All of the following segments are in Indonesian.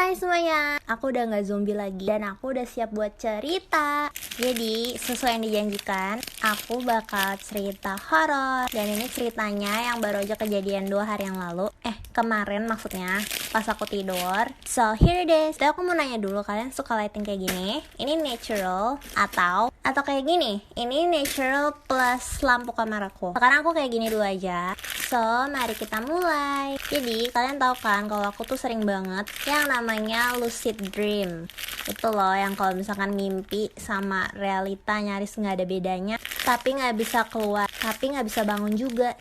Hai semuanya, aku udah gak zombie lagi dan aku udah siap buat cerita. Jadi sesuai yang dijanjikan, aku bakal cerita horor. Dan ini ceritanya yang baru aja kejadian 2 hari yang lalu. Kemarin maksudnya, pas aku tidur. So here it is. Dan aku mau nanya dulu, kalian suka lighting kayak gini? Ini natural atau kayak gini? Ini natural plus lampu kamar aku. Sekarang aku kayak gini dulu aja. So mari kita mulai. Jadi kalian tahu kan kalau aku tuh sering banget yang namanya lucid dream. Itu loh yang kalau misalkan mimpi sama realita nyaris nggak ada bedanya, tapi nggak bisa keluar, tapi nggak bisa bangun juga.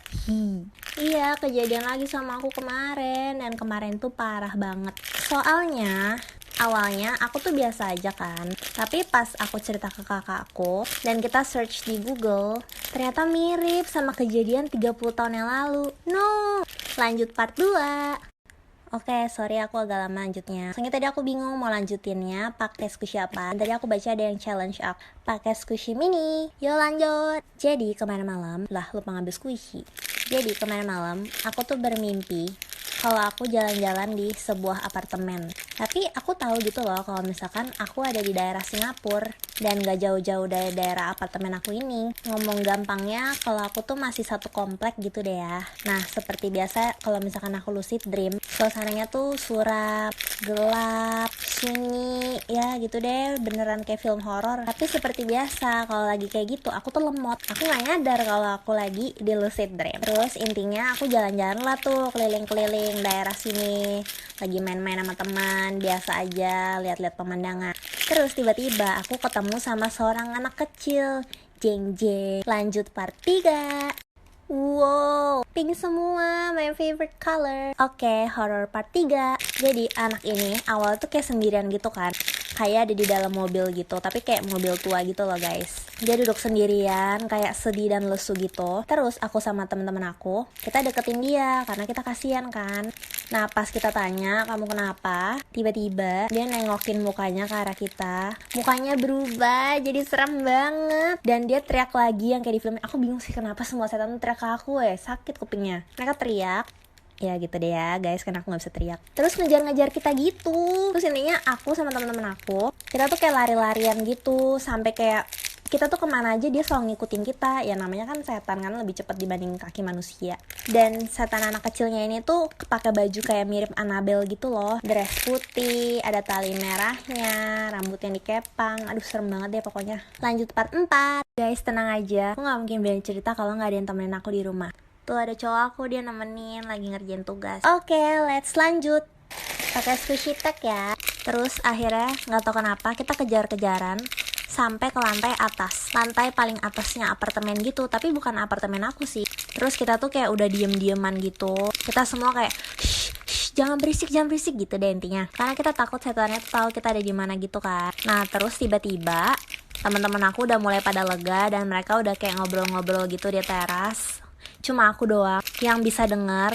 Iya, kejadian lagi sama aku kemarin, dan kemarin tuh parah banget. Soalnya awalnya aku tuh biasa aja kan, tapi pas aku cerita ke kakakku dan kita search di Google, ternyata mirip sama kejadian 30 tahun yang lalu. No, lanjut part 2. Oke, sorry aku agak lama lanjutnya. Soalnya tadi aku bingung mau lanjutinnya pakai squishy apa. Tadi aku baca ada yang challenge aku pakai squishy mini. Yuk lanjut. Jadi kemarin malam, lupa ngambil squishy. Jadi kemarin malam aku tuh bermimpi kalau aku jalan-jalan di sebuah apartemen. Tapi aku tahu gitu loh kalau misalkan aku ada di daerah Singapura dan gak jauh-jauh dari daerah apartemen aku ini. Ngomong gampangnya kalau aku tuh masih satu komplek gitu deh ya. Nah seperti biasa kalau misalkan aku lucid dream, suasananya tuh suram, gelap, sunyi, ya gitu deh, beneran kayak film horor. Tapi seperti biasa kalau lagi kayak gitu aku tuh lemot. Aku gak nyadar kalau aku lagi di lucid dream. Terus intinya aku jalan-jalan lah tuh keliling-keliling daerah sini, lagi main-main sama teman, biasa aja lihat-lihat pemandangan. Terus tiba-tiba aku ketemu sama seorang anak kecil. Jeng jeng. Lanjut part 3. Wow, pink semua, my favorite color. Oke, horror part 3. Jadi anak ini awal tuh kayak sendirian gitu kan, kayak ada di dalam mobil gitu, tapi kayak mobil tua gitu loh guys. Dia duduk sendirian, kayak sedih dan lesu gitu. Terus aku sama temen-temen aku, kita deketin dia karena kita kasihan kan. Nah pas kita tanya, kamu kenapa? Tiba-tiba dia nengokin mukanya ke arah kita. Mukanya berubah jadi serem banget. Dan dia teriak lagi yang kayak di film. Aku bingung sih kenapa semua setan teriak ke aku sakit kupingnya. Mereka teriak. Ya gitu deh ya guys, karena aku gak bisa teriak. Terus ngejar-ngejar kita gitu. Terus intinya aku sama temen-temen aku, kita tuh kayak lari-larian gitu, sampai kayak kita tuh kemana aja dia selalu ngikutin kita. Ya namanya kan setan kan lebih cepat dibanding kaki manusia. Dan setan anak kecilnya ini tuh pakai baju kayak mirip Annabelle gitu loh. Dress putih, ada tali merahnya, rambutnya dikepang. Aduh serem banget deh pokoknya. Lanjut part 4. Guys tenang aja, aku gak mungkin bilang cerita kalau gak ada yang temenin aku di rumah. Tuh ada cowok aku, dia nemenin lagi ngerjain tugas. Oke, let's lanjut. Pakai squishy tag ya. Terus akhirnya gak tahu kenapa kita kejar-kejaran sampai ke lantai atas, lantai paling atasnya apartemen gitu, tapi bukan apartemen aku sih. Terus kita tuh kayak udah diem-dieman gitu, kita semua kayak shh, jangan berisik gitu deh intinya, karena kita takut setannya tuh tahu kita ada di mana gitu kan. Nah terus tiba-tiba teman-teman aku udah mulai pada lega dan mereka udah kayak ngobrol-ngobrol gitu di teras. Cuma aku doang yang bisa dengar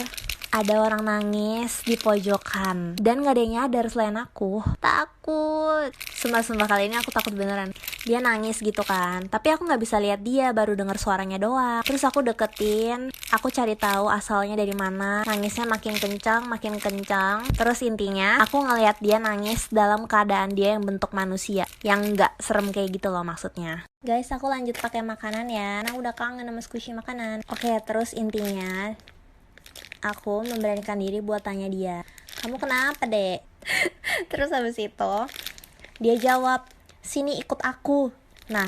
ada orang nangis di pojokan, dan gak ada yang nyadar selain aku. Takut, sumpah kali ini aku takut beneran. Dia nangis gitu kan, tapi aku gak bisa lihat dia, baru denger suaranya doang. Terus aku deketin, aku cari tahu asalnya dari mana. Nangisnya makin kencang. Terus intinya aku ngeliat dia nangis dalam keadaan dia yang bentuk manusia, yang gak serem kayak gitu loh maksudnya. Guys, aku lanjut pakai makanan ya, nah udah kangen sama squishy makanan. Oke, terus intinya aku memberanikan diri buat tanya dia, kamu kenapa dek? Terus habis itu dia jawab, sini ikut aku. Nah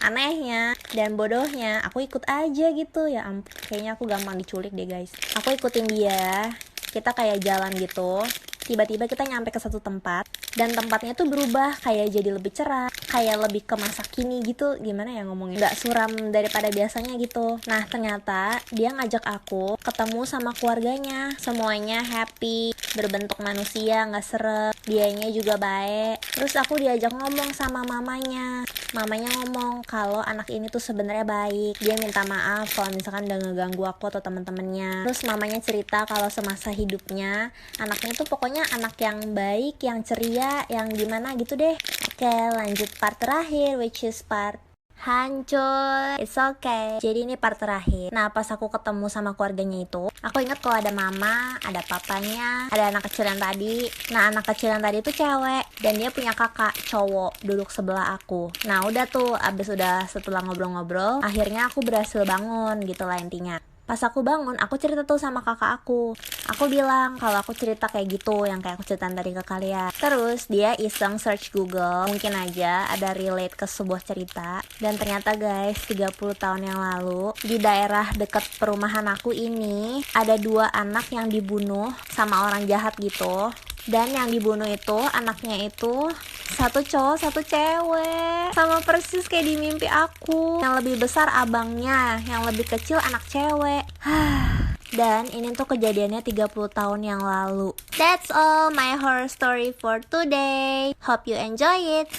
anehnya dan bodohnya aku ikut aja gitu. Ya ampun, kayaknya aku gampang diculik deh guys. Aku ikutin dia, kita kayak jalan gitu. Tiba-tiba kita nyampe ke satu tempat, dan tempatnya tuh berubah, kayak jadi lebih cerah, kayak lebih ke masa kini gitu. Gimana ya ngomongnya, gak suram daripada biasanya gitu. Nah ternyata dia ngajak aku ketemu sama keluarganya, semuanya happy, berbentuk manusia, gak serem, dianya juga baik. Terus aku diajak ngomong sama mamanya ngomong kalau anak ini tuh sebenarnya baik, dia minta maaf kalau misalkan udah ngeganggu aku atau teman-temannya. Terus mamanya cerita kalau semasa hidupnya anaknya tuh pokoknya anak yang baik, yang ceria, yang gimana gitu deh. Oke, lanjut part terakhir, which is part hancur. It's okay. Jadi ini part terakhir. Nah, pas aku ketemu sama keluarganya itu, aku inget kalau ada mama, ada papanya, ada anak kecil yang tadi. Nah, anak kecil yang tadi itu cewek, dan dia punya kakak cowok duduk sebelah aku. Nah, udah tuh, setelah ngobrol-ngobrol, akhirnya aku berhasil bangun gitu lah intinya. Pas aku bangun, aku cerita tuh sama kakak aku. Aku bilang kalau aku cerita kayak gitu, yang kayak aku ceritain tadi ke kalian. Terus dia iseng search Google, mungkin aja ada relate ke sebuah cerita. Dan ternyata guys, 30 tahun yang lalu, di daerah dekat perumahan aku ini, ada 2 anak yang dibunuh sama orang jahat gitu. Dan yang dibunuh itu, anaknya itu satu cowok, satu cewek. Sama persis kayak di mimpi aku. Yang lebih besar abangnya, yang lebih kecil anak cewek. Dan ini tuh kejadiannya 30 tahun yang lalu. That's all my horror story for today. Hope you enjoy it.